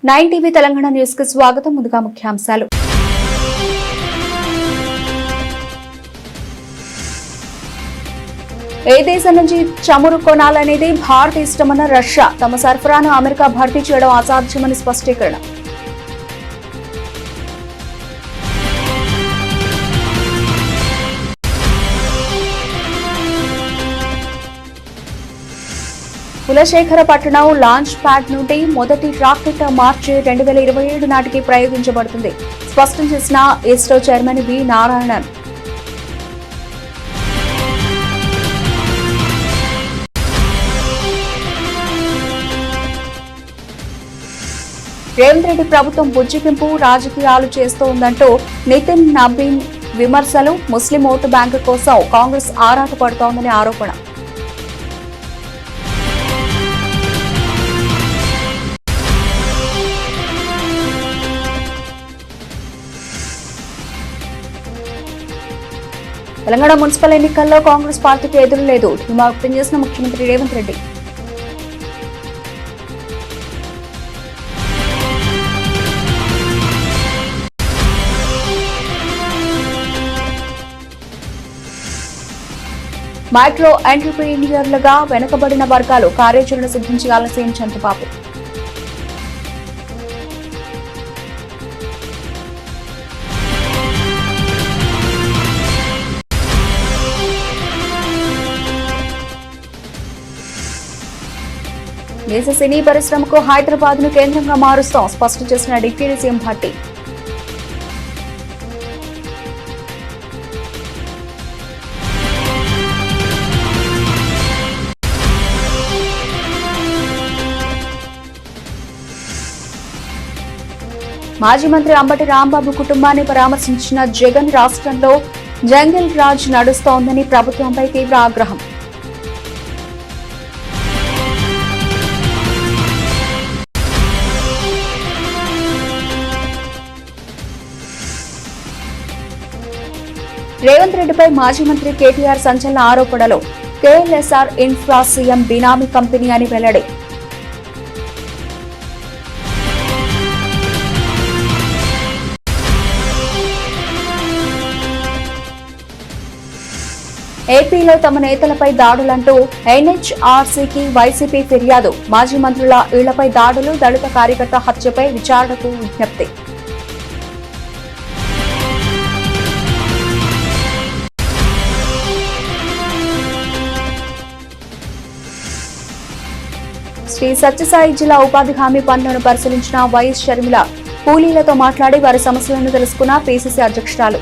9 TV Telangana news కు స్వాగతం. ముందుగా ముఖ్యాంశాలు. ఏ దేశం నుంచి చమురు కొనాలనేది భారత్ ఇష్టమన్న రష్యా. తమ సరఫరాను అమెరికా భర్తీ చేయడం అసాధ్యమని స్పష్టీకరణ. కులశేఖరపట్నం లాంచ్ ప్యాడ్ నుండి మొదటి రాకెట్ మార్చి 2027 నాటికి ప్రయోగించబడుతుంది స్పష్టం చేసిన ఇస్రో చైర్మన్ వి నారాయణన్. రేవంత్ రెడ్డి ప్రభుత్వం బుజ్జిగింపు రాజకీయాలు చేస్తోందంటూ నితిన్ నబీన్ విమర్శలు. ముస్లిం ఓటు బ్యాంకు కోసం కాంగ్రెస్ ఆరాటపడుతోందని ఆరోపణ. తెలంగాణ మున్సిపల్ ఎన్నికల్లో కాంగ్రెస్ పార్టీకి ఎదురు లేదు. ధీమా వ్యక్తం చేసిన ముఖ్యమంత్రి రేవంత్ రెడ్డి. మైక్రో ఎంటర్ప్రీనియర్లుగా వెనుకబడిన వర్గాలు కార్యాచరణ సిద్ధం చేయాలని సీఎం చంద్రబాబు. దేశ సినీ పరిశ్రమకు హైదరాబాద్ ను కేంద్రంగా మారుస్తాం స్పష్టం చేసిన డిప్యూటీ సీఎం భట్టి. మాజీ మంత్రి అంబటి రాంబాబు కుటుంబాన్ని పరామర్శించిన జగన్. రాష్ట్రంలో జంగిల్ రాజ్ నడుస్తోందని ప్రభుత్వంపై తీవ్ర ఆగ్రహం. రేవంత్ రెడ్డిపై మాజీ మంత్రి కేటీఆర్ సంచలన ఆరోపణలు. కేఎల్ఎస్ఆర్ ఇన్ఫ్రా సీఎం బినామీ కంపెనీ అని వెల్లడి. ఏపీలో తమ నేతలపై దాడులంటూ ఎన్హెచ్ఆర్సీకి వైసీపీ ఫిర్యాదు. మాజీ మంత్రుల ఇళ్లపై దాడులు, దళిత కార్యకర్త హత్యపై విచారణకు విజ్ఞప్తి. శ్రీ సత్యసాయి జిల్లా ఉపాధి హామీ పనులను పరిశీలించిన వైఎస్ షర్మిల. కూలీలతో మాట్లాడి వారి సమస్యలను తెలుసుకున్న పీసీసీ అధ్యక్షురాలు.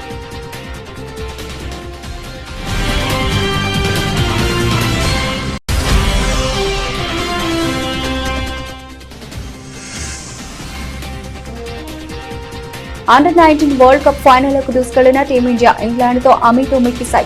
అండర్-19 వరల్డ్ కప్ ఫైనల్కు దూసుకెళ్లిన టీమిండియా. ఇంగ్లాండ్తో అమీతుమీ సై.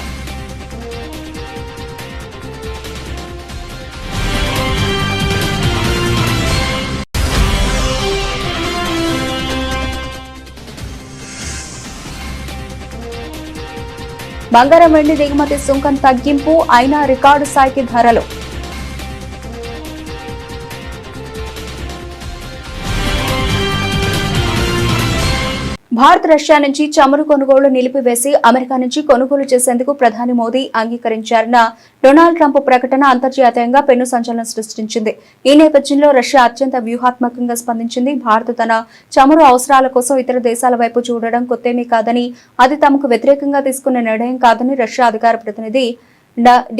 బంగారం, వెండి దిగుమతి సుంకం తగ్గింపు అయినా రికార్డు స్థాయికి ధరలు. భారత్ రష్యా నుంచి చమురు కొనుగోలు నిలిపివేసి అమెరికా నుంచి కొనుగోలు చేసేందుకు ప్రధాని మోదీ అంగీకరించారన్న డొనాల్డ్ ట్రంప్ ప్రకటన అంతర్జాతీయంగా పెను సంచలనం సృష్టించింది. ఈ నేపథ్యంలో రష్యా అత్యంత వ్యూహాత్మకంగా స్పందించింది. భారత్ తన చమురు అవసరాల కోసం ఇతర దేశాల వైపు చూడడం కొత్తేమీ కాదని, అది తమకు వ్యతిరేకంగా తీసుకున్న నిర్ణయం కాదని రష్యా అధికార ప్రతినిధి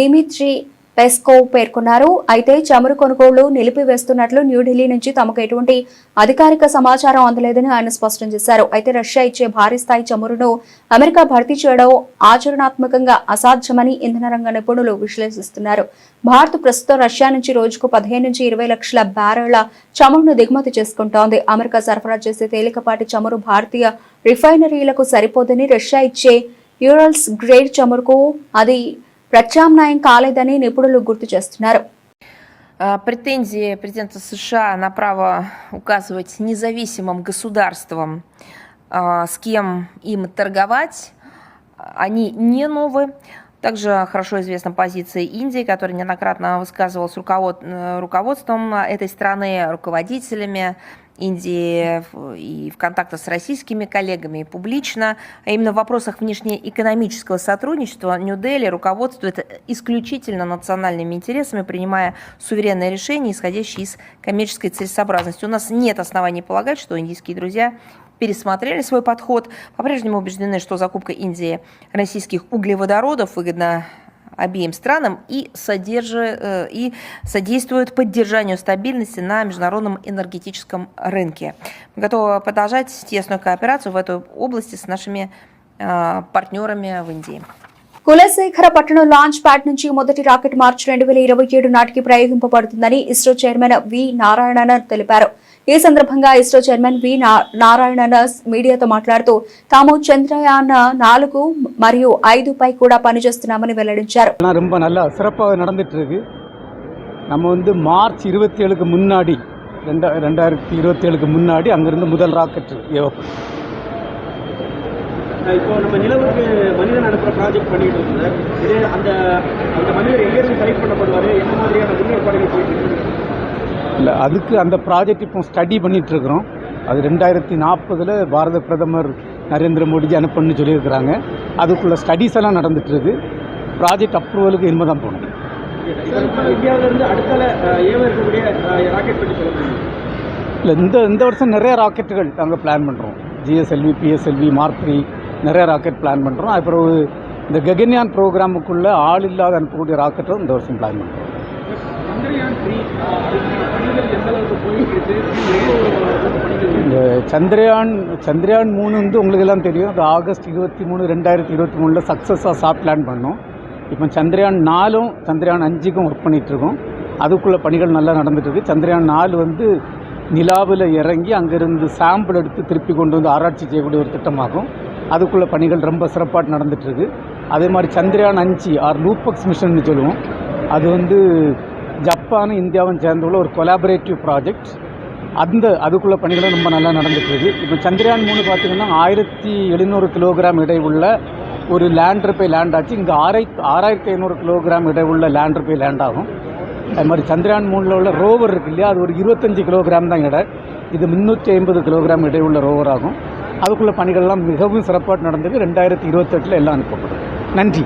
డిమిట్రీ పెస్కోవ్ పేర్కొన్నారు. అయితే చమురు కొనుగోళ్లు నిలిపివేస్తున్నట్లు న్యూఢిల్లీ నుంచి తమకు ఎటువంటి అధికారిక సమాచారం అందలేదని ఆయన స్పష్టం చేశారు. అయితే రష్యా ఇచ్చే భారీ స్థాయి చమురును అమెరికా భర్తీ చేయడం ఆచరణాత్మకంగా అసాధ్యమని ఇంధన రంగ నిపుణులు విశ్లేషిస్తున్నారు. భారత్ ప్రస్తుతం రష్యా నుంచి రోజుకు 15 నుంచి 20 లక్షల బ్యారెళ్ల చమురును దిగుమతి చేసుకుంటోంది. అమెరికా సరఫరా చేసే తేలికపాటి చమురు భారతీయ రిఫైనరీలకు సరిపోదని, రష్యా ఇచ్చే యూరల్స్ గ్రేడ్ చమురుకు అది ప్రత్యామ్నాయం కాలేదని నిపుణులు గుర్తు చేస్తున్నారు. Претензии президента США на право указывать независимым государствам, с кем им торговать, они не новые. Также хорошо известна позиция Индии, которая неоднократно высказывалась руководством этой страны, руководителями Индии и в контактах с российскими коллегами и публично. А именно в вопросах внешнеэкономического сотрудничества Нью-Дели руководствует исключительно национальными интересами, принимая суверенные решения, исходящие из коммерческой целесообразности. У нас нет оснований полагать, что индийские друзья пересмотрели свой подход, по-прежнему убеждены, что закупка Индии российских углеводородов выгодна обеим странам и содействует поддержанию стабильности на международном энергетическом рынке. Мы готовы продолжать тесную кооперацию в этой области с нашими партнерами в Индии. కులశేఖర పట్టణం లాంచ్ ప్యాడ్ నుంచి మొదటి రాకెట్ మార్చి 2027 నాటికి ప్రయోగింపబడుతుందని ఇస్రో చైర్మన్ వి నారాయణన్ తెలిపారు. ఈ సందర్భంగా ఇస్రో చైర్మన్ వి నారాయణన్ మీడియాతో మాట్లాడుతూ తాము చంద్రయాన్ 4 మరియు 5 పై కూడా పనిచేస్తున్నామని వెల్లడించారు. ரொம்ப நல்லா சிறப்பாக நடந்துட்டு இருக்கு. நம்ம மார்ச் 27க்கு முன்னாடி 2027க்கு முன்னாடி அங்கிருந்து முதல் ராக்கெட் ஏவப்படும். இப்போ நம்ம நிலவுக்கு மனிதன் அனுப்புற ப்ராஜெக்ட் பண்ணிட்டு இருக்கோம் சார். இதே அந்த மனிதர் எங்கேருந்து செலக்ட் பண்ணப்படுவார், என்ன மாதிரியான முன்னேற்பாடுகள் போயிட்டு இருக்கு? இல்லை, அதுக்கு அந்த ப்ராஜெக்ட் இப்போ ஸ்டடி பண்ணிட்டு இருக்கிறோம். அது 2040 பாரத பிரதமர் நரேந்திர மோடிஜி அனுப்பணும்னு சொல்லியிருக்கிறாங்க. அதுக்குள்ள ஸ்டடீஸ் எல்லாம் நடந்துட்டு இருக்கு. ப்ராஜெக்ட் அப்ரூவலுக்கு இனிமே தான் போகணும். இந்தியாவிலிருந்து அடுத்த ஏவ இருக்கக்கூடிய ராக்கெட் பற்றி சொல்ல முடியும்? இல்லை, இந்த வருஷம் நிறைய ராக்கெட்டுகள் நாங்கள் பிளான் பண்ணுறோம். GSLV, PSLV, Mark 3 நிறைய ராக்கெட் பிளான் பண்ணுறோம். அப்புறம் இந்த ககன்யான் ப்ரோக்ராமுக்குள்ளே ஆள் இல்லாத அனுப்பக்கூடிய ராக்கெட்டும் இந்த வருஷம் பிளான் பண்ணுறோம். இந்த சந்திரயான் 3 உங்களுக்கு எல்லாம் தெரியும். அது ஆகஸ்ட் 23, 2023 சக்ஸஸாக சாஃப்ட் லேண்ட் பண்ணோம். இப்போ சந்திரயான் 4ம் சந்திரயான் 5க்கும் ஒர்க் பண்ணிகிட்ருக்கோம். அதுக்குள்ள பணிகள் நல்லா நடந்துட்டுருக்கு. சந்திரயான் 4 நிலாவில் இறங்கி அங்கேருந்து சாம்பிள் எடுத்து திருப்பி கொண்டு வந்து ஆராய்ச்சி செய்யக்கூடிய ஒரு திட்டமாகும். அதுக்குள்ள பணிகள் ரொம்ப சிறப்பாக நடந்துட்டுருக்கு. அதே மாதிரி சந்திரயான் 5 ஆர் லூபக்ஸ் மிஷன் சொல்லுவோம். அது ஜப்பானும் இந்தியாவும் சேர்ந்துள்ள ஒரு கொலாபரேட்டிவ் ப்ராஜெக்ட். அதுக்குள்ள பணிகளும் ரொம்ப நல்லா நடந்துட்டுருக்கு. இப்போ சந்திரயான் 3 பார்த்திங்கன்னா 1700 கிலோகிராம் இடை உள்ள ஒரு லேண்டர் போய் லேண்ட் ஆச்சு. இங்கே 6500 கிலோகிராம் இடை உள்ள லேண்டர் போய் லேண்ட் ஆகும். அது மாதிரி சந்திரயான் 3 உள்ள ரோவர் இருக்கு இல்லையா, அது ஒரு 25 கிலோகிராம் தான் இடை. இது 350 கிலோகிராம் இடை உள்ள ரோவர் ஆகும். அதுக்குள்ள பணிகள்லாம் மிகவும் சிறப்பாக நடந்தது. 2028 எல்லாம் அனுப்பப்படும். நன்றி.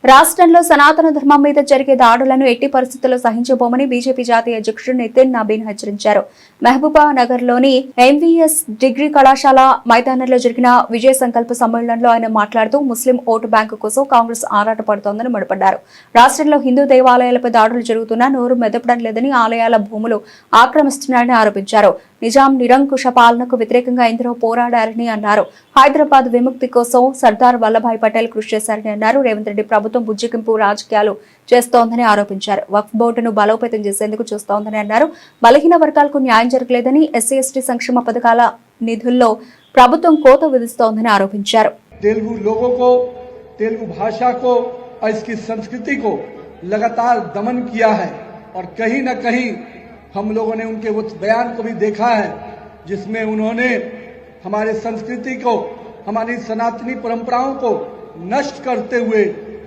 రాష్ట్రంలో సనాతన ధర్మం మీద జరిగే దాడులను ఎట్టి పరిస్థితుల్లో సహించబోమని బీజేపీ జాతీయ అధ్యక్షుడు నితిన్ నబీన్ హెచ్చరించారు. మహబూబా నగర్ లోని ఎంవీఎస్ డిగ్రీ కళాశాల మైదానంలో జరిగిన విజయ సంకల్ప సమ్మేళనంలో ఆయన మాట్లాడుతూ ముస్లిం ఓటు బ్యాంకు కోసం కాంగ్రెస్ ఆరాటపడుతోందని మండిపడ్డారు. రాష్ట్రంలో హిందూ దేవాలయాలపై దాడులు జరుగుతున్నా నోరు మెదపడం లేదని, ఆలయాల భూములు ఆక్రమిస్తున్నారని ఆరోపించారు. నిజాం నిరంకుశ పాలనకు వ్యతిరేకంగా ఎందరో పోరాడారని అన్నారు. హైదరాబాద్ విముక్తి కోసం సర్దార్ వల్లభాయ్ పటేల్ కృషి చేశారని అన్నారు. రేవంత్ రెడ్డి ప్రభుత్వం బుజ్జగింపు రాజకీయాలు చేస్తోందని ఆరోపించారు. వక్ఫ్ బోర్డును బలోపేతం చేసేందుకు చూస్తోందని అన్నారు. బలహీన వర్గాలకు న్యాయం జరగలేదని, ఎస్సీ ఎస్టీ సంక్షేమ పథకాల నిధుల్లో ప్రభుత్వం కోత విధిస్తోందని ఆరోపించారు. तेलुगु लोगों को, तेलुगु भाषा को और इसकी संस्कृति को लगातार दमन किया है और कहीं न कहीं हम लोगों ने उनके उस बयान को भी देखा है जिसमें उन्होंने हमारे संस्कृति को, हमारी सनातनी परंपराओं को नष्ट करते हुए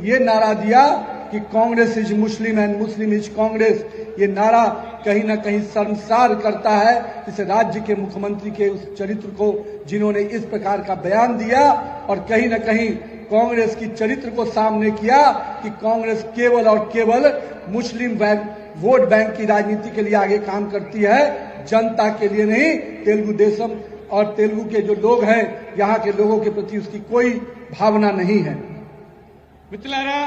ये नारा दिया कि Congress is Muslim and Muslim is Congress. ये नारा कहीं न कहीं शर्मसार करता है इस राज्य के मुख्यमंत्री के उस चरित्र को जिन्होंने इस प्रकार का बयान दिया और कहीं न कहीं कांग्रेस की चरित्र को सामने किया कि कांग्रेस केवल और केवल मुस्लिम वोट बैंक की राजनीति के लिए आगे काम करती है, जनता के लिए नहीं। तेलुगु देशम और तेलुगु के जो लोग हैं, यहाँ के लोगों के प्रति उसकी कोई भावना नहीं है. మిత్రులారా,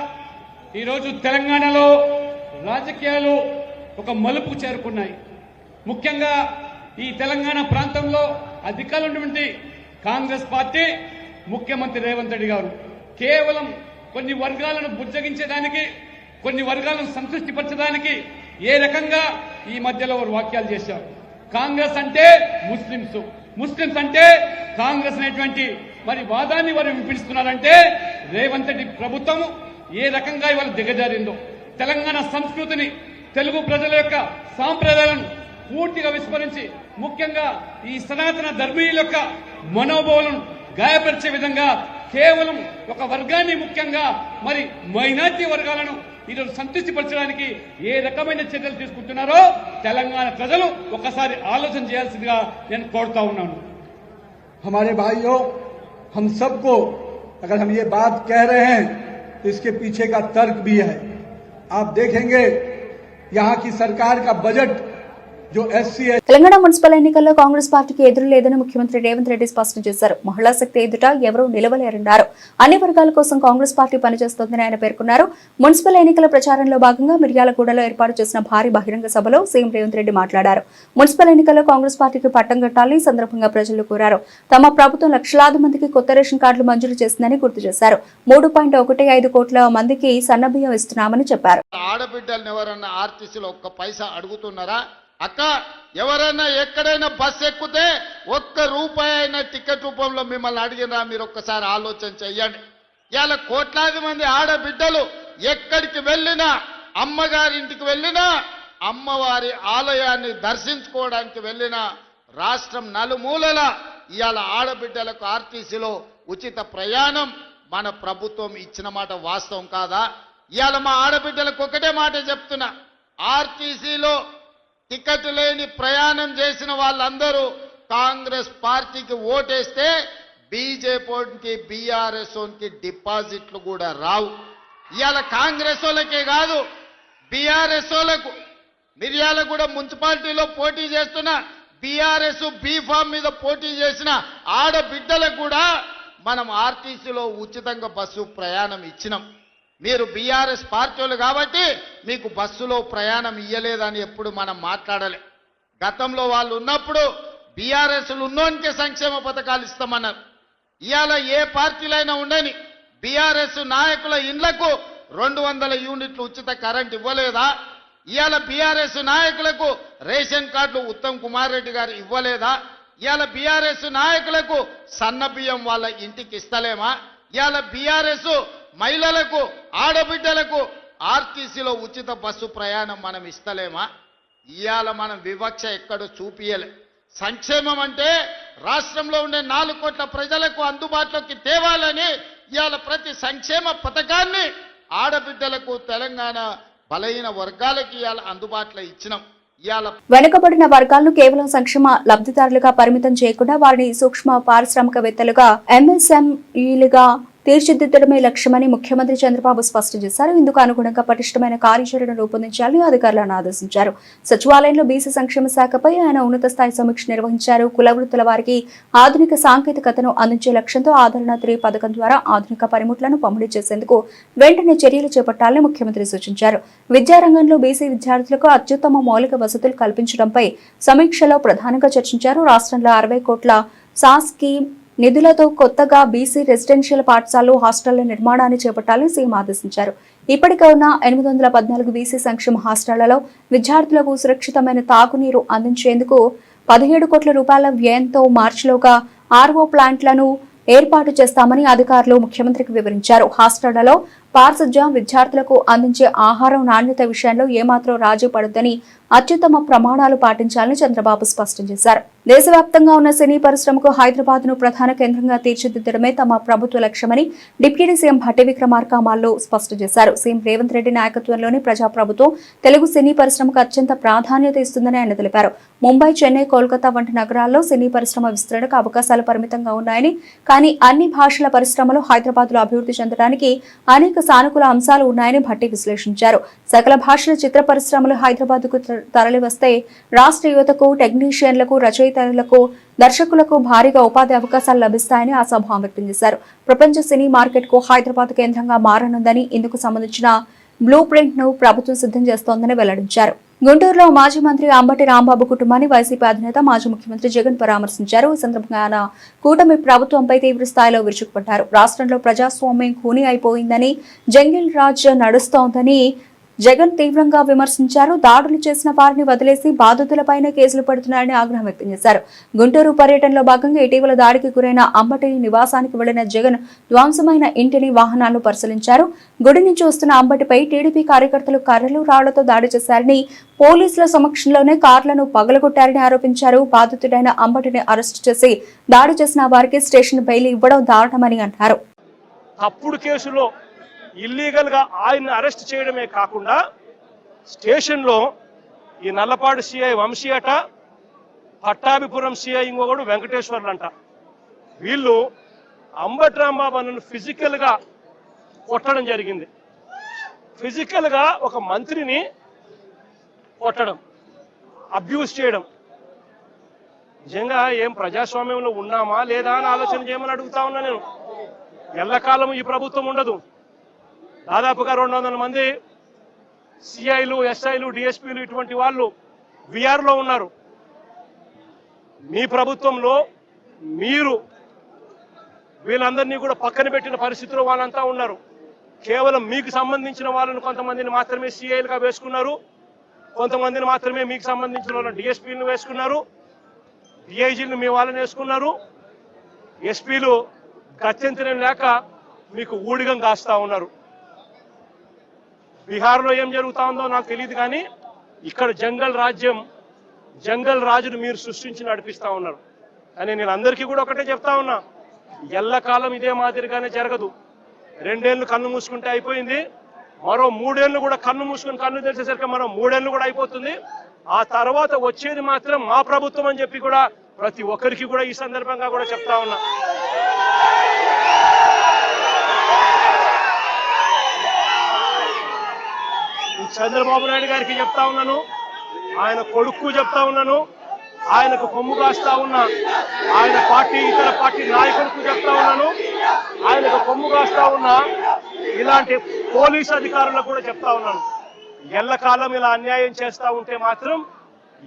ఈరోజు తెలంగాణలో రాజకీయాలు ఒక మలుపు చేరుకున్నాయి. ముఖ్యంగా ఈ తెలంగాణ ప్రాంతంలో అధికారంలో ఉన్నటువంటి కాంగ్రెస్ పార్టీ, ముఖ్యమంత్రి రేవంత్ రెడ్డి గారు కేవలం కొన్ని వర్గాలను బుజ్జగించడానికి, కొన్ని వర్గాలను సంతృష్టిపరచడానికి ఏ రకంగా ఈ మధ్యలో వారు వాక్యాలు చేశారు. కాంగ్రెస్ అంటే ముస్లిమ్స్ అంటే కాంగ్రెస్ అనేటువంటి మరి వాదాన్ని వారు వినిపిస్తున్నారంటే రేవంత్ రెడ్డి ప్రభుత్వం ఏ రకంగా ఇవాళ దిగజారిందో, తెలంగాణ సంస్కృతిని, తెలుగు ప్రజల యొక్క సాంప్రదాయాలను పూర్తిగా విస్మరించి, ముఖ్యంగా ఈ సనాతన ధర్మీయుల యొక్క మనోభావాలను గాయపరిచే విధంగా కేవలం ఒక వర్గాన్ని, ముఖ్యంగా మరి మైనారిటీ వర్గాలను ఈరోజు సంతృప్తిపరచడానికి ఏ రకమైన చర్యలు తీసుకుంటున్నారో తెలంగాణ ప్రజలు ఒకసారి ఆలోచన చేయాల్సిందిగా నేను కోరుతా ఉన్నాను. हमारे भाइयों, हम सबको अगर हम ये बात कह रहे हैं तो इसके पीछे का तर्क भी है. आप देखेंगे यहाँ की सरकार का बजट जो SC తెలంగాణ మున్సిపల్ ఎన్నికల్లో కాంగ్రెస్ పార్టీకి ఎదురు లేదని ముఖ్యమంత్రి రేవంత్ రెడ్డి స్పష్టం చేశారు. మహిళా శక్తి ఎదుట ఎవరూ నిలవలేరన్నారు. అన్ని వర్గాల కోసం కాంగ్రెస్ పార్టీ పనిచేస్తోందని ఆయన పేర్కొన్నారు. మున్సిపల్ ఎన్నికల ప్రచారంలో భాగంగా మిర్యాలగూడలో ఏర్పాటు చేసిన భారీ బహిరంగ సభలో సీఎం రేవంత్ రెడ్డి మాట్లాడారు. మున్సిపల్ ఎన్నికల్లో కాంగ్రెస్ పార్టీకి పట్టం కట్టాలని సందర్భంగా ప్రజలు కోరారు. తమ ప్రభుత్వం లక్షలాది మందికి కొత్త రేషన్ కార్డులు మంజూరు చేసిందని గుర్తు చేశారు. 3.15 కోట్ల మందికి సన్నబియ్యం ఇస్తున్నామని చెప్పారు. ఆడబిడ్డలను ఎవరన్నా ఆర్టీసీలో ఒక్క పైసా అడుగుతున్నారా? అక్క, ఎవరైనా ఎక్కడైనా బస్ ఎక్కితే ఒక్క రూపాయి అయినా టికెట్ రూపంలో మిమ్మల్ని అడిగినా మీరు ఒక్కసారి ఆలోచన చెయ్యండి. ఇవాళ కోట్లాది మంది ఆడబిడ్డలు ఎక్కడికి వెళ్ళినా, అమ్మగారింటికి వెళ్ళినా, అమ్మవారి ఆలయాన్ని దర్శించుకోవడానికి వెళ్ళినా, రాష్ట్రం నలుమూలల ఇవాళ ఆడబిడ్డలకు ఆర్టీసీలో ఉచిత ప్రయాణం మన ప్రభుత్వం ఇచ్చిన మాట వాస్తవం కాదా? ఇవాళ మా ఆడబిడ్డలకు ఒకటే మాట చెప్తున్నా, ఆర్టీసీలో టికెట్ లేని ప్రయాణం చేసిన వాళ్ళందరూ కాంగ్రెస్ పార్టీకి ఓటేస్తే బీజేపీకి, బీఆర్ఎస్కి డిపాజిట్లు కూడా రావు. ఇవాళ కాంగ్రెస్ వాళ్ళకే కాదు, బీఆర్ఎస్ వాళ్ళకు మిర్యాలగూడ మున్సిపాలిటీలో పోటీ చేస్తున్న బీఆర్ఎస్ బీఫామ్ మీద పోటీ చేసిన ఆడబిడ్డలకు కూడా మనం ఆర్టీసీలో ఉచితంగా బస్సు ప్రయాణం ఇచ్చినాం. మీరు బీఆర్ఎస్ పార్టీలు కాబట్టి మీకు బస్సులో ప్రయాణం ఇయ్యలేదని ఎప్పుడు మనం మాట్లాడలే. గతంలో వాళ్ళు ఉన్నప్పుడు బీఆర్ఎస్లు ఉన్నోనికే సంక్షేమ పథకాలు ఇస్తామన్నారు. ఇవాళ ఏ పార్టీలైనా ఉండని బీఆర్ఎస్ నాయకుల ఇండ్లకు 200 యూనిట్లు ఉచిత కరెంట్ ఇవ్వలేదా? ఇవాళ బీఆర్ఎస్ నాయకులకు రేషన్ కార్డులు ఉత్తమ్ కుమార్ రెడ్డి గారు ఇవ్వలేదా? ఇవాళ బీఆర్ఎస్ నాయకులకు సన్న బియ్యం వాళ్ళ ఇంటికి ఇస్తలేమా? ఇవాళ బీఆర్ఎస్ మహిళలకు, ఆడబిడ్డలకు ఆర్టీసీలో ఉచిత బస్సు ప్రయాణం మనం ఇస్తలేమా? ఇవాళ మనం వివక్ష ఎక్కడో చూపియలే. సంక్షేమం అంటే రాష్ట్రంలో ఉండే 4 కోట్ల ప్రజలకు అందుబాటులోకి తేవాలని ఇవాళ ప్రతి సంక్షేమ పథకాన్ని ఆడబిడ్డలకు, తెలంగాణ బలహీన వర్గాలకి ఇవాళ అందుబాటులో ఇచ్చినాం. వెనుకబడిన వర్గాలను కేవలం సంక్షేమ లబ్ధిదారులుగా పరిమితం చేయకుండా వారిని సూక్ష్మ పారిశ్రామికవేత్తలుగా, MSMEలుగా తీర్చిదిద్దడమే లక్ష్యమని ముఖ్యమంత్రి చంద్రబాబు స్పష్టం చేశారు. ఇందుకు అనుగుణంగా పటిష్టమైన కార్యాచరణ రూపొందించాలని అధికారులను ఆదేశించారు. సచివాలయంలో బీసీ సంక్షేమ శాఖపై ఆయన ఉన్నత స్థాయి సమీక్ష నిర్వహించారు. కుల వృత్తుల వారికి ఆధునిక సాంకేతికతను అందించే లక్ష్యంతో ఆదరణ 3 పథకం ద్వారా ఆధునిక పనిముట్లను పంపిణీ చేసేందుకు వెంటనే చర్యలు చేపట్టాలని ముఖ్యమంత్రి సూచించారు. విద్యారంగంలో బీసీ విద్యార్థులకు అత్యుత్తమ మౌలిక వసతులు కల్పించడంపై సమీక్షలో ప్రధానంగా చర్చించారు. రాష్ట్రంలో 60 కోట్ల సాస్కీ నిధులతో కొత్తగా బీసీ రెసిడెన్షియల్ పాఠశాలలు, హాస్టళ్ల నిర్మాణాన్ని చేపట్టాలని సీఎం ఆదేశించారు. ఇప్పటికే ఉన్న 814 బీసీ సంక్షేమ హాస్టళ్లలో విద్యార్థులకు సురక్షితమైన తాగునీరు అందించేందుకు 17 కోట్ల రూపాయల వ్యయంతో మార్చిలోగా RO ప్లాంట్లను ఏర్పాటు చేస్తామని అధికారులు ముఖ్యమంత్రికి వివరించారు. హాస్టళ్లలో పారిశుధ్యం, విద్యార్థులకు అందించే ఆహారం నాణ్యత విషయంలో ఏమాత్రం రాజీ పడొద్దని, అత్యుత్తమ ప్రమాణాలు పాటించాలని చంద్రబాబు స్పష్టం చేశారు. దేశవ్యాప్తంగా ఉన్న సినీ పరిశ్రమకు హైదరాబాద్ ను ప్రధాన కేంద్రంగా తీర్చిదిద్దడమే తమ ప్రభుత్వ లక్ష్యమని డిప్యూటీ సీఎం భట్టి విక్రమార్క అమల్లో స్పష్టం చేశారు. సీఎం రేవంత్ రెడ్డి నాయకత్వంలోని ప్రజాప్రభుత్వం తెలుగు సినీ పరిశ్రమకు అత్యంత ప్రాధాన్యత ఇస్తుందని ఆయన తెలిపారు. ముంబై, చెన్నై, కోల్కతా వంటి నగరాల్లో సినీ పరిశ్రమ విస్తరణకు అవకాశాలు పరిమితంగా ఉన్నాయని, కానీ అన్ని భాషల పరిశ్రమలు హైదరాబాద్ లో అభివృద్ధి చెందడానికి అనేక సానుకూల అంశాలు ఉన్నాయని భట్టి విశ్లేషించారు. సకల భాషల చిత్ర పరిశ్రమలు హైదరాబాద్ కు తరలివస్తే రాష్ట్ర యువతకు, టెక్నీషియన్లకు, రచయితలకు, దర్శకులకు భారీగా ఉపాధి అవకాశాలు లభిస్తాయని ఆశాభావం వ్యక్తం చేశారు. ప్రపంచ సినీ మార్కెట్ కు హైదరాబాద్ కేంద్రంగా మారనుందని, ఇందుకు సంబంధించిన బ్లూ ప్రింట్ ను ప్రభుత్వం సిద్ధం చేస్తోందని వెల్లడించారు. గుంటూరులో మాజీ మంత్రి అంబటి రాంబాబు కుటుంబాన్ని వైసీపీ అధినేత, మాజీ ముఖ్యమంత్రి జగన్ పరామర్శించారు. ఈ సందర్భంగా ఆయన కూటమి ప్రభుత్వంపై తీవ్ర స్థాయిలో విరుచుకుపడ్డారు. రాష్ట్రంలో ప్రజాస్వామ్యం ఖూనీ అయిపోయిందని, జంగిల్ రాజ్ నడుస్తోందని జగన్ తీవ్రంగా విమర్శించారు. దాడులు చేసిన వారిని వదిలేసి బాధితులపైన కేసులు పెడుతున్నారని ఆగ్రహం వ్యక్తం చేశారు. గుంటూరు పర్యటనలో భాగంగా ఇటీవల దాడికి గురైన అంబటి నివాసానికి వెళ్లిన జగన్ ధ్వంసమైన ఇంటిని, వాహనాలను పరిశీలించారు. గుడి నుంచి వస్తున్న అంబటిపై టీడీపీ కార్యకర్తలు కర్రలు, రాళ్లతో దాడి చేశారని, పోలీసుల సమక్షంలోనే కార్లను పగలగొట్టారని ఆరోపించారు. బాధితుడైన అంబటిని అరెస్టు చేసి దాడి చేసిన వారికి స్టేషన్ బెయిల్ ఇవ్వడం దారుణమని అన్నారు. తప్పుడు కేసులో ఇల్లీగల్గా ఆయన్ని అరెస్ట్ చేయడమే కాకుండా స్టేషన్లో ఈ నల్లపాడు సిఐ వంశీ అట, పట్టాభిపురం సిఐ ఇంకొకడు వెంకటేశ్వర్లు అంట, వీళ్ళు అంబటి రాంబాబు అన్నను ఫిజికల్గా కొట్టడం జరిగింది. ఫిజికల్గా ఒక మంత్రిని కొట్టడం, అబ్యూస్ చేయడం. నిజంగా ఏం ప్రజాస్వామ్యంలో ఉన్నామా లేదా అని ఆలోచన చేయమని అడుగుతా ఉన్నా నేను. ఎల్లకాలం ఈ ప్రభుత్వం ఉండదు. దాదాపుగా 200 మంది సిఐలు, ఎస్ఐలు, డిఎస్పీలు ఇటువంటి వాళ్ళు విఆర్లో ఉన్నారు. మీ ప్రభుత్వంలో మీరు వీళ్ళందరినీ కూడా పక్కన పెట్టిన పరిస్థితిలో వాళ్ళంతా ఉన్నారు. కేవలం మీకు సంబంధించిన వాళ్ళని కొంతమందిని మాత్రమే సిఐలుగా వేసుకున్నారు, కొంతమందిని మాత్రమే మీకు సంబంధించిన వాళ్ళని డిఎస్పీలను వేసుకున్నారు, డిఐజీలను మీ వాళ్ళని వేసుకున్నారు. ఎస్పీలు గత్యంతరం లేక మీకు ఊడిగం కాస్తా ఉన్నారు. బీహార్లో ఏం జరుగుతా ఉందో నాకు తెలియదు, కానీ ఇక్కడ జంగల్ రాజును మీరు సృష్టించి నడిపిస్తా ఉన్నారు. కానీ నేను అందరికీ కూడా ఒకటే చెప్తా ఉన్నా, ఎల్లకాలం ఇదే మాదిరిగానే జరగదు. 2 ఏళ్ళు కన్ను మూసుకుంటే అయిపోయింది, మరో 3 ఏళ్ళు కూడా కన్ను మూసుకుని కన్ను తెరిచేసరికి మరో 3 ఏళ్ళు కూడా అయిపోతుంది. ఆ తర్వాత వచ్చేది మాత్రం మా ప్రభుత్వం అని చెప్పి కూడా ప్రతి ఒక్కరికి కూడా ఈ సందర్భంగా కూడా చెప్తా ఉన్నా. చంద్రబాబు నాయుడు గారికి చెప్తా ఉన్నాను, ఆయన కొడుకు చెప్తా ఉన్నాను, ఆయనకు కొమ్ము కాస్తా ఉన్నా ఆయన ఇతర పార్టీ నాయకులకు చెప్తా ఉన్నాను, ఆయనకు కొమ్ము కాస్తా ఉన్నా ఇలాంటి పోలీసు అధికారులకు కూడా చెప్తా ఉన్నాను. ఎల్లకాలం ఇలా అన్యాయం చేస్తా ఉంటే మాత్రం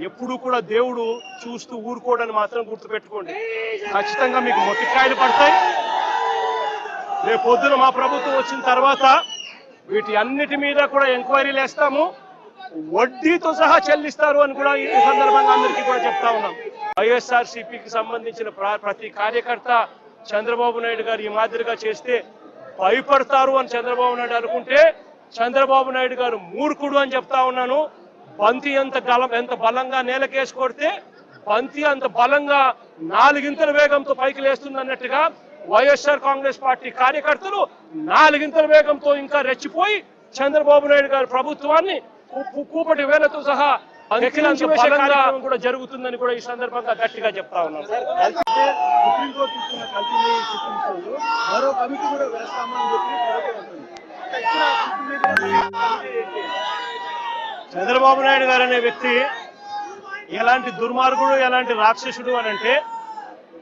ఎప్పుడు కూడా దేవుడు చూస్తూ ఊరుకోవడానికి మాత్రం గుర్తుపెట్టుకోండి. ఖచ్చితంగా మీకు మొట్టికాయలు పడతాయి. రేపు పొద్దున మా ప్రభుత్వం వచ్చిన తర్వాత వీటి అన్నిటి మీద కూడా ఎంక్వైరీలు వేస్తాము, వడ్డీతో సహా చెల్లిస్తారు అని కూడా ఈ సందర్భంగా అందరికీ కూడా చెప్తా ఉన్నాం. వైఎస్ఆర్సీపీకి సంబంధించిన ప్రతి కార్యకర్త చంద్రబాబు నాయుడు గారు ఈ మాదిరిగా చేస్తే భయపడతారు అని చంద్రబాబు నాయుడు అనుకుంటే చంద్రబాబు నాయుడు గారు మూర్ఖుడు అని చెప్తా ఉన్నాను. బంతి ఎంత బలంగా నేలకేసి కొడితే బంతి అంత బలంగా 4 ఇంతల వేగంతో పైకి లేస్తుంది అన్నట్టుగా వైఎస్ఆర్ కాంగ్రెస్ పార్టీ కార్యకర్తలు 4 ఇంతల వేగంతో ఇంకా రెచ్చిపోయి చంద్రబాబు నాయుడు గారి ప్రభుత్వాన్ని కూపటి వేలతో సహా కార్యక్రమం కూడా జరుగుతుందని కూడా ఈ సందర్భంగా గట్టిగా చెప్తా ఉన్నాం. చంద్రబాబు నాయుడు గారు అనే వ్యక్తి ఎలాంటి దుర్మార్గుడు, ఎలాంటి రాక్షసుడు అని అంటే,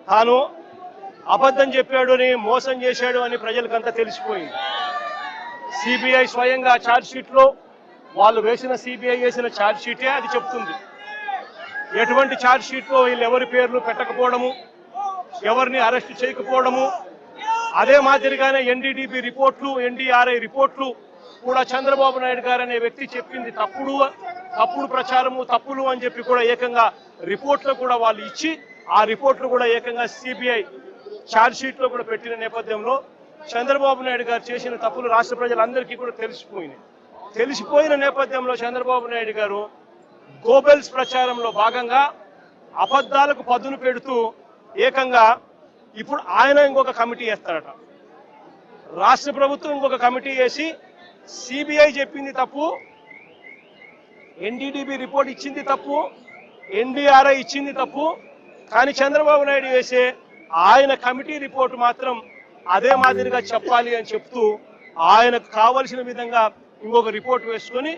తాను అబద్ధం చెప్పాడు అని, మోసం చేశాడు అని ప్రజలకంతా తెలిసిపోయింది. సిబిఐ స్వయంగా ఛార్జ్ షీట్ లో వాళ్ళు సిబిఐ వేసిన ఛార్జ్ షీటే అది చెప్తుంది. ఎటువంటి ఛార్జ్ షీట్ లో వీళ్ళు ఎవరి పేర్లు పెట్టకపోవడము, ఎవరిని అరెస్ట్ చేయకపోవడము, అదే మాదిరిగానే ఎన్డీడీబీ రిపోర్ట్లు, ఎన్డీఆర్ఐ రిపోర్ట్లు కూడా చంద్రబాబు నాయుడు గారు అనే వ్యక్తి చెప్పింది తప్పుడు ప్రచారము, తప్పులు అని చెప్పి కూడా ఏకంగా రిపోర్ట్లు కూడా వాళ్ళు ఇచ్చి ఆ రిపోర్ట్లు కూడా ఏకంగా సిబిఐ ఛార్జ్ షీట్ లో కూడా పెట్టిన నేపథ్యంలో చంద్రబాబు నాయుడు గారు చేసిన తప్పులు రాష్ట్ర ప్రజలందరికీ కూడా తెలిసిపోయిన నేపథ్యంలో చంద్రబాబు నాయుడు గారు గోబెల్స్ ప్రచారంలో భాగంగా అబద్ధాలకు పదును పెడుతూ ఏకంగా ఇప్పుడు ఆయన ఇంకొక కమిటీ వేస్తారట. రాష్ట్ర ప్రభుత్వం ఇంకొక కమిటీ వేసి సిబిఐ చెప్పింది తప్పు, ఎన్డీడీబీ రిపోర్ట్ ఇచ్చింది తప్పు, ఎన్డీఆర్ఐ ఇచ్చింది తప్పు, కానీ చంద్రబాబు నాయుడు వేసే ఆయన కమిటీ రిపోర్ట్ మాత్రం అదే మాదిరిగా చెప్పాలి అని చెప్తూ ఆయనకు కావలసిన విధంగా ఇంకొక రిపోర్ట్ వేసుకొని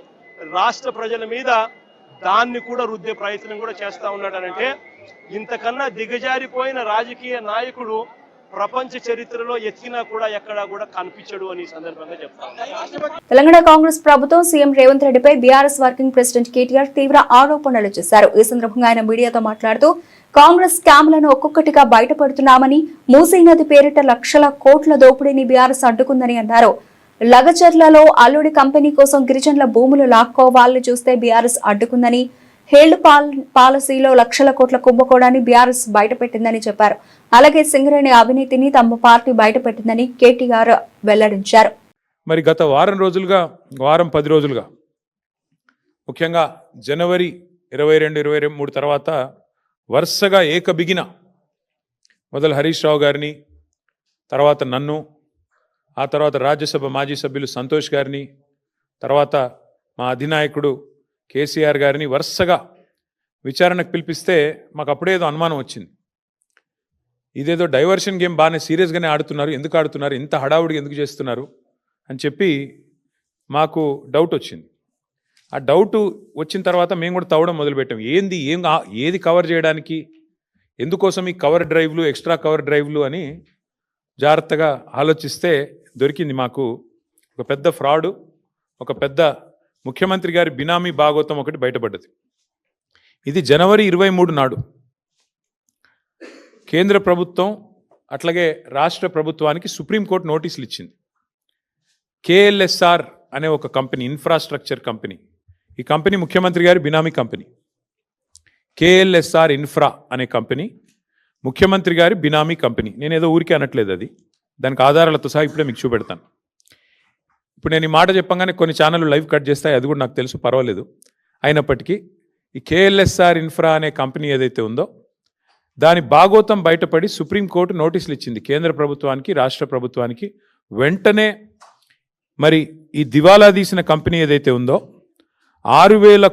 రాష్ట్ర ప్రజల మీద దాన్ని కూడా రుద్దే ప్రయత్నం కూడా చేస్తా ఉన్నాడనంటే, ఇంతకన్నా దిగజారిపోయిన రాజకీయ నాయకుడు ప్రపంచ చరిత్రలో ఎత్తినా కూడా ఎక్కడా కూడా కనిపించడు అని సందర్భంగా చెప్తాను. తెలంగాణ కాంగ్రెస్ ప్రభుత్వం సీఎం రేవంత్ రెడ్డిపై బీఆర్ఎస్ వర్కింగ్ ప్రెసిడెంట్ కేటీఆర్ తీవ్ర ఆరోపణలు చేశారు. ఈ సందర్భంగా ఆయన మీడియాతో మాట్లాడుతూ కాంగ్రెస్ స్కామ్లను ఒక్కొక్కటిగా బయటపడుతున్నామని, మూసీ నది పేరిట లక్షల కోట్ల దోపిడీని బీఆర్ఎస్ అడ్డుకుందని అన్నారు. లగచర్లలో అల్లుడి కంపెనీ కోసం గిరిజనుల భూములు లాక్కోవాలని చూస్తే బీఆర్ఎస్ అడ్డుకుందని, హేళ్లు పాలసీలో లక్షల కోట్ల కుంభకోణాన్ని బీఆర్ఎస్ బయటపెట్టిందని చెప్పారు. అలాగే సింగరేణి అవినీతిని తమ పార్టీ బయటపెట్టిందని కేటీఆర్ వెల్లడించారు. మరి గత వారం 10 రోజులుగా ముఖ్యంగా జనవరి 22, 23 తర్వాత వరుసగా ఏకబిగిన మొదలు హరీష్ రావు గారిని, తర్వాత నన్ను, ఆ తర్వాత రాజ్యసభ మాజీ సభ్యులు సంతోష్ గారిని, తర్వాత మా అధినాయకుడు కేసీఆర్ గారిని వరుసగా విచారణకు పిలిపిస్తే మాకు అప్పుడేదో అనుమానం వచ్చింది. ఇదేదో డైవర్షన్ గేమ్ బాగానే సీరియస్గానే ఆడుతున్నారు, ఎందుకు ఆడుతున్నారు, ఇంత హడావుడిగా ఎందుకు చేస్తున్నారు అని చెప్పి మాకు డౌట్ వచ్చింది. ఆ డౌట్ వచ్చిన తర్వాత మేము కూడా తవ్వడం మొదలుపెట్టాం. ఏది కవర్ చేయడానికి, ఎందుకోసం ఈ కవర్ డ్రైవ్లు, ఎక్స్ట్రా కవర్ డ్రైవ్లు అని జాగ్రత్తగా ఆలోచిస్తే దొరికింది మాకు ఒక పెద్ద ఫ్రాడు, ఒక పెద్ద ముఖ్యమంత్రి గారి బినామీ భాగోతం ఒకటి బయటపడ్డది. ఇది జనవరి 23 నాడు కేంద్ర ప్రభుత్వం అట్లాగే రాష్ట్ర ప్రభుత్వానికి సుప్రీంకోర్టు నోటీసులు ఇచ్చింది. కేఎల్ఎస్ఆర్ అనే ఒక కంపెనీ, ఇన్ఫ్రాస్ట్రక్చర్ కంపెనీ, ఈ కంపెనీ ముఖ్యమంత్రి గారి బినామీ కంపెనీ. కేఎల్ఎస్ఆర్ ఇన్ఫ్రా అనే కంపెనీ ముఖ్యమంత్రి గారి బినామీ కంపెనీ. నేనేదో ఊరికే అనట్లేదు, అది దానికి ఆధారాలతో సహా ఇప్పుడే మీకు చూపెడతాను. ఇప్పుడు నేను ఈ మాట చెప్పంగానే కొన్ని ఛానళ్ళు లైవ్ కట్ చేస్తాయి, అది కూడా నాకు తెలుసు, పర్వాలేదు. అయినప్పటికీ ఈ కేఎల్ఎస్ఆర్ ఇన్ఫ్రా అనే కంపెనీ ఏదైతే ఉందో దాని భాగోతం బయటపడి సుప్రీంకోర్టు నోటీసులు ఇచ్చింది కేంద్ర ప్రభుత్వానికి, రాష్ట్ర ప్రభుత్వానికి. వెంటనే మరి ఈ దివాలా తీసిన కంపెనీ ఏదైతే ఉందో 6,000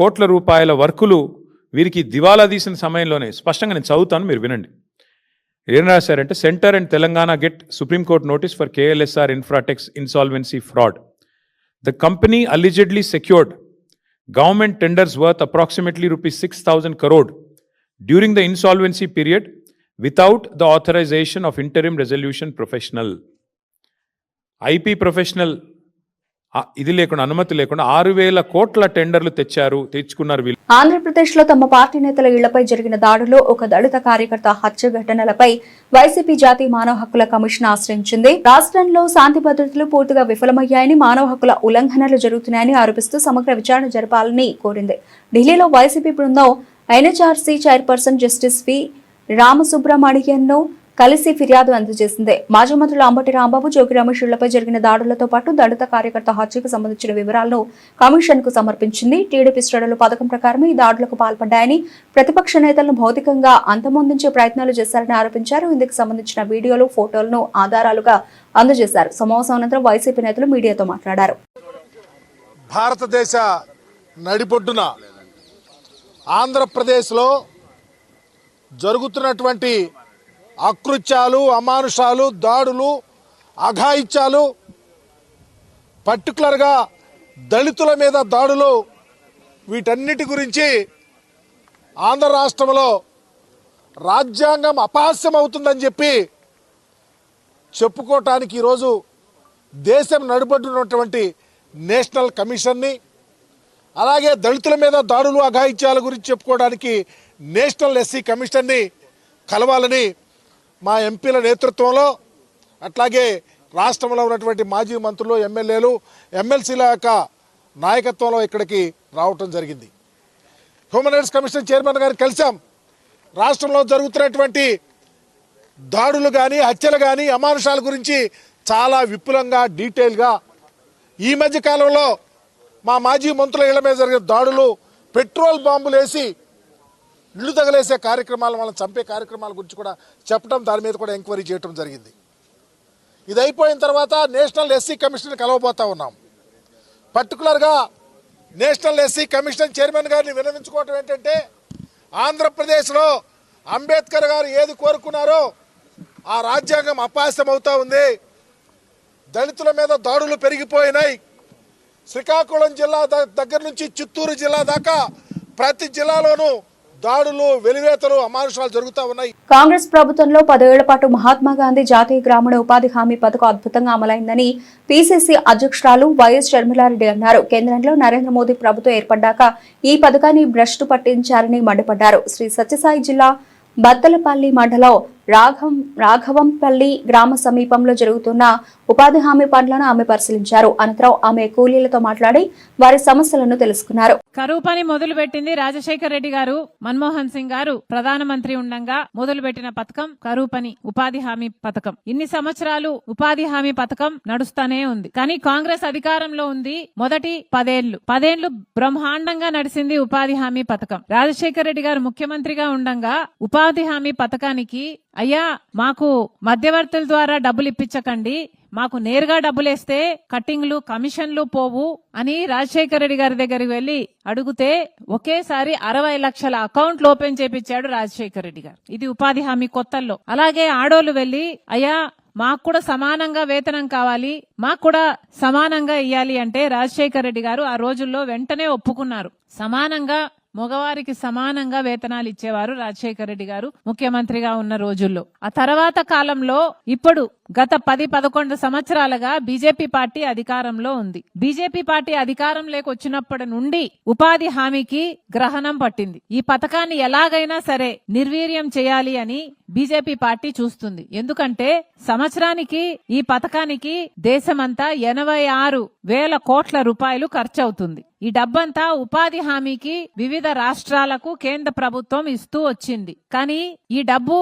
కోట్ల రూపాయల వర్కులు వీరికి దివాలా తీసిన సమయంలోనే, స్పష్టంగా నేను చదువుతాను, మీరు వినండి. ఏం రాశారంటే, centre and Telangana get supreme court notice for KLSR Infratex insolvency fraud. The company allegedly secured government tenders worth approximately rupees 6,000 crore during the insolvency period without the authorization of interim resolution professional. IP professional ఇది లేకుండా, అనుమతి లేకుండా 6,000 కోట్ల టెండర్లు తెచ్చుకున్నారు వీళ్ళు. ఆంధ్రప్రదేశ్ లో తమ పార్టీ నేతల ఇళ్లపై జరిగిన దాడిలో ఒక దళిత కార్యకర్త హత్య ఘటనలపై వైసీపీ జాతీయ మానవ హక్కుల కమిషన్ ఆశ్రయించింది. రాష్ట్రంలో శాంతి భద్రతలు పూర్తిగా విఫలమయ్యాయని, మానవ హక్కుల ఉల్లంఘనలు జరుగుతున్నాయని ఆరోపిస్తూ సమగ్ర విచారణ జరపాలని కోరింది. ఢిల్లీలో వైసీపీ బృందం ఎన్హెచ్ఆర్సీ చైర్పర్సన్ జస్టిస్ వి రామసుబ్రమణియన్ను కలిసి ఫిర్యాదు అందజేసింది. మాజీ మంత్రులు అంబటి రాంబాబు, జోగి రమేష్ ఇళ్లపై జరిగిన దాడులతో పాటు దళిత కార్యకర్త హత్యకు సంబంధించిన వివరాలను కమిషన్ కు సమర్పించింది. టీడీపీ శ్రేణులు పథకం ప్రకారం ఈ దాడులకు పాల్పడ్డాయని, ప్రతిపక్ష నేతలను భౌతికంగా అంతమొందించే ప్రయత్నాలు చేశారని ఆరోపించారు. ఇందుకు సంబంధించిన వీడియోలు, ఫోటోలను ఆధారాలుగా అందజేశారు. సమావేశం అనంతరం వైసీపీ నేతలు మీడియాతో మాట్లాడారు. భారతదేశ నడిబొడ్డున ఆంధ్రప్రదేశ్లో జరుగుతున్నటువంటి అకృత్యాలు, అమానుషాలు, దాడులు, అఘాయిత్యాలు, పర్టికులర్గా దళితుల మీద దాడులు, వీటన్నిటి గురించి ఆంధ్ర రాష్ట్రంలో రాజ్యాంగం అపహాస్యం అవుతుందని చెప్పి చెప్పుకోవటానికి ఈరోజు దేశం నడుబడుతున్నటువంటి నేషనల్ కమిషన్ని, అలాగే దళితుల మీద దాడులు, అఘాయిత్యాల గురించి చెప్పుకోవడానికి నేషనల్ ఎస్సీ కమిషన్ని కలవాలని మా ఎంపీల నేతృత్వంలో, అట్లాగే రాష్ట్రంలో ఉన్నటువంటి మాజీ మంత్రులు, ఎమ్మెల్యేలు, ఎమ్మెల్సీల యొక్క నాయకత్వంలో ఇక్కడికి రావటం జరిగింది. హ్యూమన్ రైట్స్ కమిషన్ చైర్మన్ గారిని కలిసాం. రాష్ట్రంలో జరుగుతున్నటువంటి దాడులు కానీ, హత్యలు కానీ, అమానుషాల గురించి చాలా విపులంగా, డీటెయిల్గా, ఈ మధ్య కాలంలో మా మాజీ మంత్రుల ఇళ్ల మీద జరిగిన దాడులు, పెట్రోల్ బాంబులు వేసి ఇల్లు తగలేసే కార్యక్రమాలు, వాళ్ళని చంపే కార్యక్రమాల గురించి కూడా చెప్పడం, దాని మీద కూడా ఎంక్వైరీ చేయడం జరిగింది. ఇది అయిపోయిన తర్వాత నేషనల్ ఎస్సీ కమిషన్ కలవబోతా ఉన్నాం. పర్టికులర్గా నేషనల్ ఎస్సీ కమిషన్ చైర్మన్ గారిని విన్నవించుకోవటం ఏంటంటే, ఆంధ్రప్రదేశ్లో అంబేద్కర్ గారు ఏది కోరుకున్నారో ఆ రాజ్యాంగం అపహాస్యం అవుతూ ఉంది. దళితుల మీద దాడులు పెరిగిపోయినాయి. శ్రీకాకుళం జిల్లా దగ్గర నుంచి చిత్తూరు జిల్లా దాకా ప్రతి జిల్లాలోనూ దాడులు, వెలివేతలు, అమానుషాలు జరుగుతూ ఉన్నాయి. కాంగ్రెస్ ప్రభుత్వంలో 10 ఏళ్ల పాటు మహాత్మా గాంధీ జాతీయ గ్రామీణ ఉపాధి హామీ పథకం అద్భుతంగా అమలైందని పీసీసీ అధ్యక్షురాలు వైఎస్ షర్మిలారెడ్డి అన్నారు. కేంద్రంలో నరేంద్ర మోదీ ప్రభుత్వం ఏర్పడ్డాక ఈ పథకాన్ని భ్రష్టు పట్టించారని మండిపడ్డారు. శ్రీ సత్యసాయి జిల్లా బత్తలపల్లి మండలం రాఘవంపల్లి గ్రామ సమీపంలో జరుగుతున్న ఉపాధి హామీ పనులను ఆమె పరిశీలించారు. అనంతరం ఆమె కూలీలతో మాట్లాడి వారి సమస్యలను తెలుసుకున్నారు. కరువు పని మొదలు పెట్టింది రాజశేఖర రెడ్డి గారు, మన్మోహన్ సింగ్ గారు ప్రధానమంత్రి ఉండగా మొదలుపెట్టిన పథకం కరువు పని ఉపాధి హామీ పథకం. ఇన్ని సంవత్సరాలు ఉపాధి హామీ పథకం నడుస్తానే ఉంది. కానీ కాంగ్రెస్ అధికారంలో ఉంది. మొదటి 10 ఏళ్లు బ్రహ్మాండంగా నడిచింది ఉపాధి హామీ పథకం. రాజశేఖర రెడ్డి గారు ముఖ్యమంత్రిగా ఉండగా ఉపాధి హామీ పథకానికి అయ్యా మాకు మధ్యవర్తుల ద్వారా డబ్బులు ఇప్పించకండి, మాకు నేరుగా డబ్బులేస్తే కట్టింగ్లు కమిషన్లు పోవు అని రాజశేఖర రెడ్డి గారి దగ్గరికి వెళ్లి అడిగితే ఒకేసారి 60 లక్షల అకౌంట్లు ఓపెన్ చేపించాడు రాజశేఖర రెడ్డి గారు. ఇది ఉపాధి హామీ కొత్తల్లో. అలాగే ఆడోళ్లు వెళ్లి అయ్యా మాకు కూడా సమానంగా వేతనం కావాలి, మాకు కూడా సమానంగా ఇయ్యాలి అంటే రాజశేఖర రెడ్డి గారు ఆ రోజుల్లో వెంటనే ఒప్పుకున్నారు. సమానంగా మగవారికి సమానంగా వేతనాలు ఇచ్చేవారు రాజశేఖర రెడ్డి గారు ముఖ్యమంత్రిగా ఉన్న రోజుల్లో. ఆ తర్వాత కాలంలో ఇప్పుడు గత 10-11 సంవత్సరాలుగా బీజేపీ పార్టీ అధికారంలో ఉంది. బీజేపీ పార్టీ అధికారంలోకి వచ్చినప్పటి నుండి ఉపాధి హామీకి గ్రహణం పట్టింది. ఈ పథకాన్ని ఎలాగైనా సరే నిర్వీర్యం చేయాలి అని బీజేపీ పార్టీ చూస్తుంది. ఎందుకంటే సంవత్సరానికి ఈ పథకానికి దేశమంతా 86,000 కోట్ల రూపాయలు ఖర్చవుతుంది. ఈ డబ్బంతా ఉపాధి హామీకి వివిధ రాష్ట్రాలకు కేంద్ర ప్రభుత్వం ఇస్తూ వచ్చింది. కానీ ఈ డబ్బు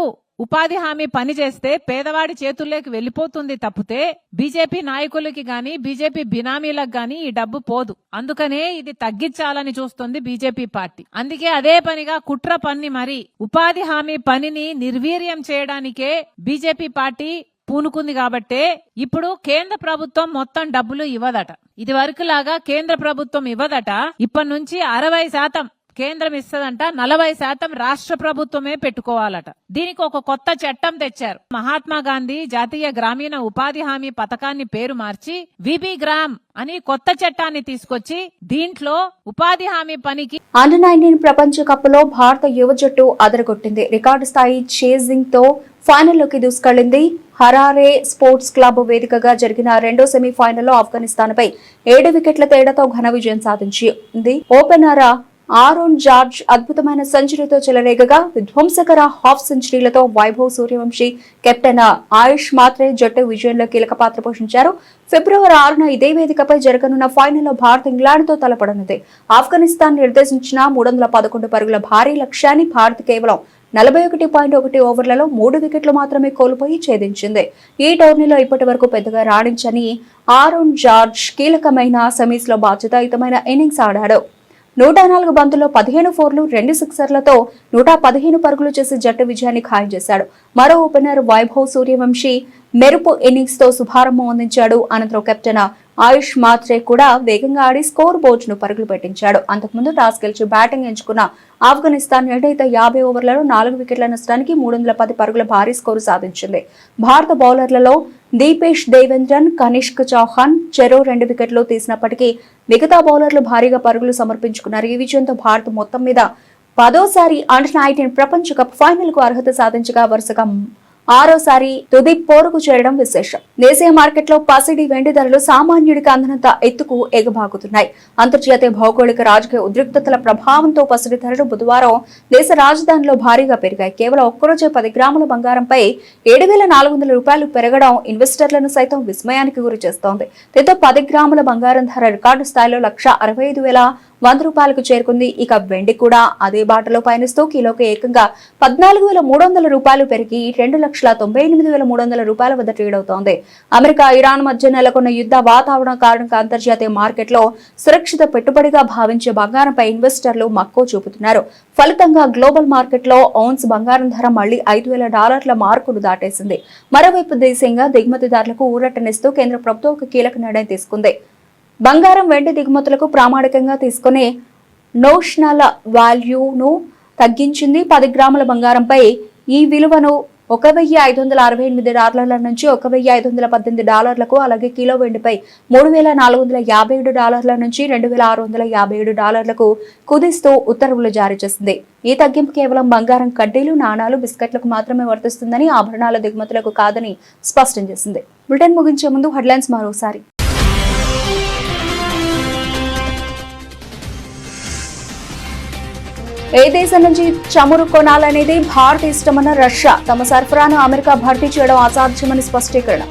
ఉపాధి హామీ పని చేస్తే పేదవాడి చేతుల్లోకి వెళ్లిపోతుంది తప్పితే బీజేపీ నాయకులకి గాని బీజేపీ బినామీలకు గాని ఈ డబ్బు పోదు. అందుకనే ఇది తగ్గించాలని చూస్తుంది బీజేపీ పార్టీ. అందుకే అదే పనిగా కుట్ర పన్ని మరి ఉపాధి హామీ పనిని నిర్వీర్యం చేయడానికే బీజేపీ పార్టీ పూనుకుంది. కాబట్టే ఇప్పుడు కేంద్ర ప్రభుత్వం మొత్తం డబ్బులు ఇవ్వదట. ఇది వరకు లాగా కేంద్ర ప్రభుత్వం ఇవ్వదట. ఇప్పటి నుంచి 60% కేంద్రం ఇస్తదంట, 40% రాష్ట్ర ప్రభుత్వమే పెట్టుకోవాలట. దీనికి ఒక కొత్త చట్టం తెచ్చారు. మహాత్మా గాంధీ జాతీయ గ్రామీణ ఉపాధి హామీ పథకాన్ని పేరు మార్చి విబి గ్రామ్ అని కొత్త చట్టాన్ని తీసుకొచ్చి దీంట్లో ఉపాధి హామీ పనికి అండర్-19 ప్రపంచ కప్ లో భారత యువ జట్టు అదరగొట్టింది. రికార్డు స్థాయి చేజింగ్ తో ఫైనల్లోకి దూసుకెళ్లింది. హరారే స్పోర్ట్స్ క్లబ్ వేదికగా జరిగిన రెండో సెమీఫైనల్లో ఆఫ్ఘనిస్తాన్ పై 7 వికెట్ల తేడాతో ఘన విజయం సాధించింది. ఓపెనర్ ఆరోన్ జార్జ్ అద్భుతమైన సెంచరీతో చెలరేగగా విధ్వంసకర హాఫ్ సెంచరీలతో వైభవ్ సూర్యవంశీ, కెప్టెన్ ఆయుష్ మాత్రే జట్టు విజయంలో కీలక పాత్ర పోషించారు. ఫిబ్రవరి 6న ఇదే వేదికపై జరగనున్న ఫైనల్లో భారత్ ఇంగ్లాండ్తో తలపడనుంది. ఆఫ్ఘనిస్తాన్ నిర్దేశించిన 311 పరుగుల భారీ లక్ష్యాన్ని భారత్ కేవలం 41.1 ఓవర్లలో 3 వికెట్లు మాత్రమే కోల్పోయి ఛేదించింది. ఈ టోర్నీలో ఇప్పటి వరకు పెద్దగా రాణించని ఆరోన్ జార్జ్ కీలకమైన సెమీస్ లో బాధ్యతాయుతమైన ఇన్నింగ్స్ ఆడాడు. 104 బంతుల్లో 15 ఫోర్లు, 2 సిక్సర్లతో 115 పరుగులు చేసి జట్టు విజయాన్ని ఖాయం చేశాడు. మరో ఓపెనర్ వైభవ్ సూర్యవంశీ మెరుపు ఇన్నింగ్స్ తో శుభారంభం అందించాడు. అనంతరం కెప్టెన్ ఆయుష్ మాత్రే కూడా వేగంగా ఆడి స్కోర్ బోర్డ్ ను పరుగులు పెట్టించాడు. అంతకుముందు టాస్ గెలిచి బ్యాటింగ్ ఎంచుకున్న ఆఫ్ఘనిస్తాన్ 50 ఓవర్లలో 4 వికెట్ల నష్టానికి 310 పరుగుల భారీ స్కోరు సాధించింది. భారత బౌలర్లలో దీపేష్ దేవేంద్రన్, కనిష్క్ చౌహాన్ చెరో 2 వికెట్లు తీసినప్పటికీ మిగతా బౌలర్లు భారీగా పరుగులు సమర్పించుకున్నారు. ఈ విజయంతో భారత్ మొత్తం మీద 10వ అండర్-19 ప్రపంచ కప్ ఫైనల్ కు అర్హత సాధించగా వరుసగా 6వసారి తుది పోరుకు చేరడం విశేషం. దేశీయ మార్కెట్లో పసిడి వెండి ధరలు సామాన్యుడికి అందనంత ఎత్తుకు ఎగబాకుతున్నాయి. అంతర్జాతీయ భౌగోళిక రాజకీయ ఉద్రిక్తతల ప్రభావంతో పసిడి ధరలు బుధవారం దేశ రాజధానిలో భారీగా పెరిగాయి. కేవలం ఒక్కరోజే 10 గ్రాముల బంగారంపై 7,400 రూపాయలు పెరగడం ఇన్వెస్టర్లను సైతం విస్మయానికి గురి చేస్తోంది. దీంతో 10 గ్రాముల బంగారం ధర రికార్డు స్థాయిలో 165,100 రూపాయలకు చేరుకుంది. ఇక వెండి కూడా అదే బాటలో పయనిస్తూ కిలోకి ఏకంగా 14,300 రూపాయలు పెరిగి 2,98,300 రూపాయల వద్ద ట్రేడ్ అవుతోంది. అమెరికా, ఇరాన్ మధ్య నెలకొన్న యుద్ధ వాతావరణం కారణంగా అంతర్జాతీయ మార్కెట్లో సురక్షిత పెట్టుబడిగా భావించే బంగారంపై ఇన్వెస్టర్లు మక్కువ చూపుతున్నారు. ఫలితంగా గ్లోబల్ మార్కెట్లో ఔన్స్ బంగారం ధర మళ్లీ $5,000 మార్కును దాటేసింది. మరోవైపు దేశీయంగా దిగుమతిదారులకు ఊరటనిస్తూ కేంద్ర ప్రభుత్వం ఒక కీలక నిర్ణయం తీసుకుంది. బంగారం, వెండి దిగుమతులకు ప్రామాణికంగా తీసుకునే నోషనల్ వాల్యూను తగ్గించింది. 10 గ్రాముల బంగారంపై ఈ విలువను $1,568 నుంచి $1,518, అలాగే కిలో వెండిపై $3,457 నుంచి $2,657 కుదిస్తూ ఉత్తర్వులు జారీ చేసింది. ఈ తగ్గింపు కేవలం బంగారం కడ్డీలు, నాణాలు, బిస్కెట్లకు మాత్రమే వర్తిస్తుందని, ఆభరణాల దిగుమతులకు కాదని స్పష్టం చేసింది. బులెటిన్ ముగించే ముందు హెడ్లైన్స్ మరోసారి. ఏ దేశం నుంచి చమురు కొనాలనేది భారత్ ఇష్టమన్న రష్యా. తమ సరఫరాను అమెరికా భర్తీ చేయడం అసాధ్యమని స్పష్టీకరణ.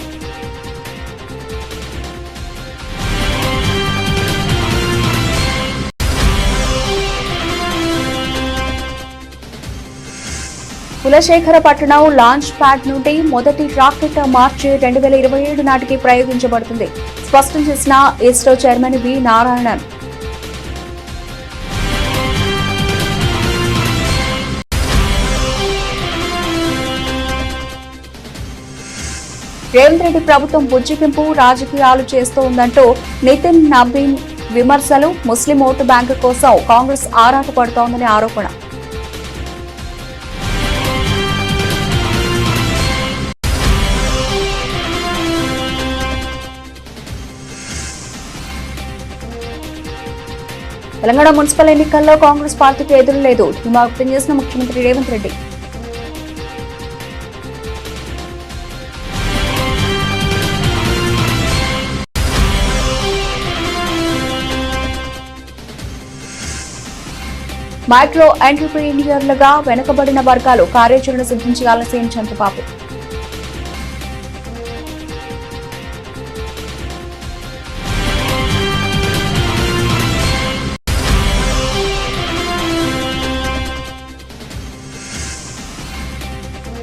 కులశేఖరపట్నం లాంచ్ ప్యాడ్ నుండి మొదటి రాకెట్ మార్చి 2027 నాటికి ప్రయోగించబడుతుంది. స్పష్టం చేసిన ఇస్రో చైర్మన్ వి నారాయణన్. రేవంత్ రెడ్డి ప్రభుత్వం బుజ్జిగింపు రాజకీయాలు చేస్తోందంటూ నితిన్ నబీన్ విమర్శలు. ముస్లిం ఓటు బ్యాంకు కోసం కాంగ్రెస్ ఆరాటపడుతోందని ఆరోపణ. తెలంగాణ మున్సిపల్ ఎన్నికల్లో కాంగ్రెస్ పార్టీకి ఎదురు లేదు. ధీమా వ్యక్తం చేసిన ముఖ్యమంత్రి రేవంత్ రెడ్డి. మైక్రో ఎంటర్ప్రీనియర్లుగా వెనుకబడిన వర్గాలు కార్యాచరణ సిద్ధం చేయాలని సీఎం చంద్రబాబు.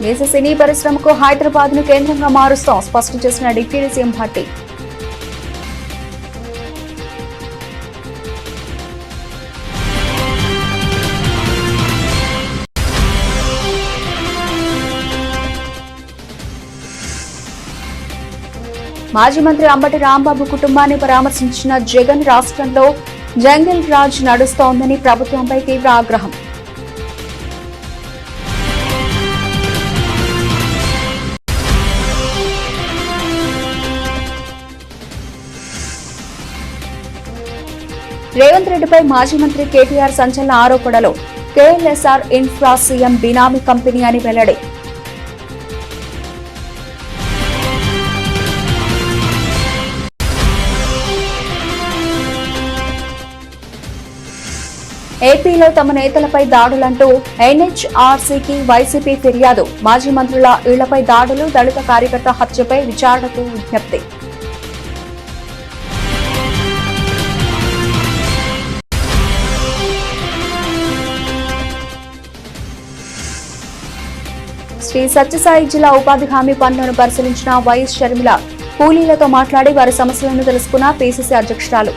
దేశ సినీ పరిశ్రమకు హైదరాబాద్ ను కేంద్రంగా మారుస్తాం స్పష్టం చేసిన డిప్యూటీ సీఎం భట్టి. మాజీ మంత్రి అంబటి రాంబాబు కుటుంబాన్ని పరామర్శించిన జగన్. రాష్ట్రంలో జంగిల్ రాజ్ నడుస్తోందని ప్రభుత్వంపై తీవ్ర ఆగ్రహం. రేవంత్ రెడ్డిపై మాజీ మంత్రి కేటీఆర్ సంచలన ఆరోపణలు. కేఎల్ఎస్ఆర్ ఇన్ఫ్రా సీఎం బినామీ కంపెనీ అని వెల్లడి. ఏపీలో తమ నేతలపై దాడులంటూ ఎన్హెచ్ఆర్సీకి వైసీపీ ఫిర్యాదు. మాజీ మంత్రుల ఇళ్లపై దాడులు, దళిత కార్యకర్త హత్యపై విచారణకు విజ్ఞప్తి. శ్రీ సత్యసాయి జిల్లా ఉపాధి హామీ పనులను పరిశీలించిన వైఎస్ షర్మిల. కూలీలతో మాట్లాడి వారి సమస్యలను తెలుసుకున్న పీసీసీ అధ్యక్షురాలు.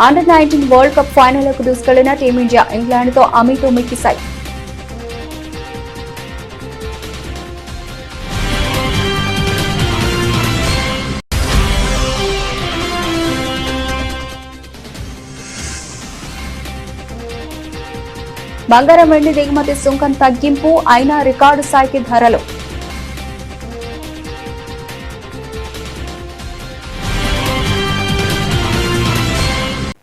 అండర్-19 వరల్డ్ కప్ ఫైనల్కు దూసుకెళ్లిన టీమిండియా. ఇంగ్లాండ్తో అమీతో మిక్కిసాయి. బంగారం వెండి దిగుమతి సుంకం తగ్గింపు అయినా రికార్డు స్థాయికి ధరలు.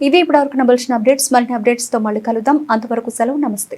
ఇవి ఇప్పటివరకు నబల్సిన అప్డేట్స్. మరిన్ని అప్డేట్స్ తో మళ్ళీ కలుద్దాం. అంతవరకు సెలవు. నమస్తే.